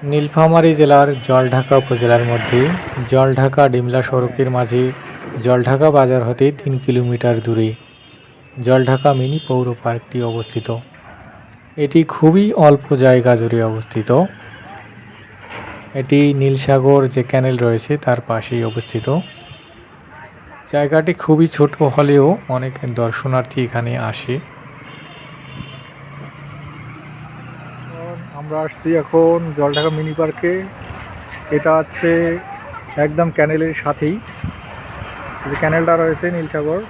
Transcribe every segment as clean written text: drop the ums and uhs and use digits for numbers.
নীলফামারী জেলার জলঢাকা উপজেলার মধ্যে জলঢাকা ডিমলা সড়কের মাঝে জলঢাকা বাজার হতে ৩ কিলোমিটার দূরে জলঢাকা মিনি পৌর পার্কটি অবস্থিত। এটি খুবই অল্প জায়গা জুড়ে অবস্থিত। এটি নীলসাগর যে ক্যানেল রয়েছে তার পাশেই অবস্থিত। জায়গাটি খুবই ছোট হলেও অনেক দর্শনার্থী এখানে আসে। আমরা আসছি এখন জলঢাকা মিনি পার্কে। এটা আছে একদম ক্যানেলের সাথেই, যে ক্যানেলটা রয়েছে নীলসাগর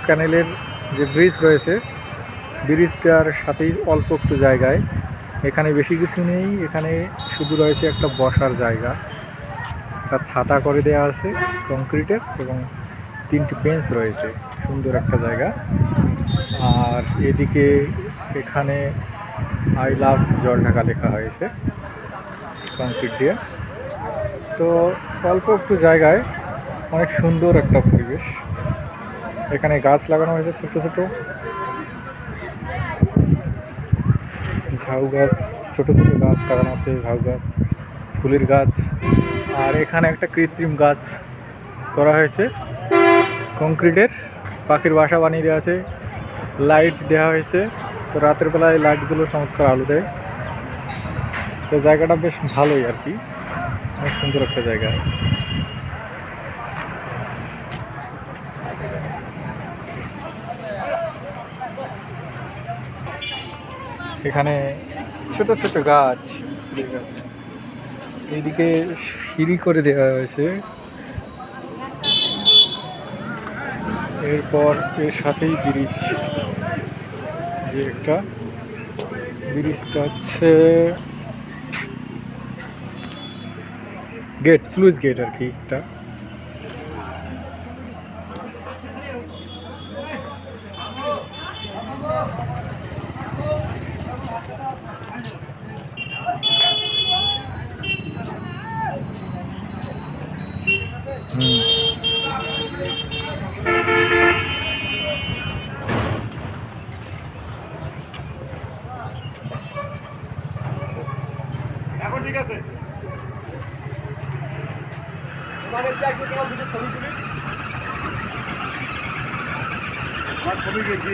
ক্যানেলের যে ব্রিজ রয়েছে, ব্রিজটার সাথেই অল্প একটু জায়গায়, এখানে বেশি কিছু নেই, এখানে শুধু রয়েছে একটা বসার জায়গা, একটা ছাতা করে দেওয়া আছে কংক্রিটের, এবং 3টি বেঞ্চ রয়েছে, সুন্দর একটা জায়গা। আর এদিকে এখানে আই লাভ জলঢাকা লেখা হয়েছে কংক্রিট দিয়ে। তো অল্প একটু জায়গায় অনেক সুন্দর একটা পরিবেশ। এখানে গাছ লাগানো হয়েছে, ছোট ছোট ঝাউ গাছ, ছোট ছোট গাছ লাগানো আছে, ঝাউ গাছ, ফুলের গাছ। আর এখানে একটা কৃত্রিম গাছ করা হয়েছে কংক্রিটের, পাখির বাসা বানিয়ে দেওয়া আছে, লাইট দেওয়া হয়েছে। তো রাতের বেলায় লাইটগুলো চমৎকার আলো দেয়। তো জায়গাটা বেশ ভালোই আর কি, অনেক সুন্দর একটা জায়গা। এখানে ছোট ছোট গাছ, এইদিকে সিঁড়ি করে দেওয়া হয়েছে। এরপর এর সাথেই ব্রিজ, যে একটা ব্রিজটা হচ্ছে গেট, স্লুইস গেট আর কি একটা। এখন ঠিক আছে, ছবি গেছি।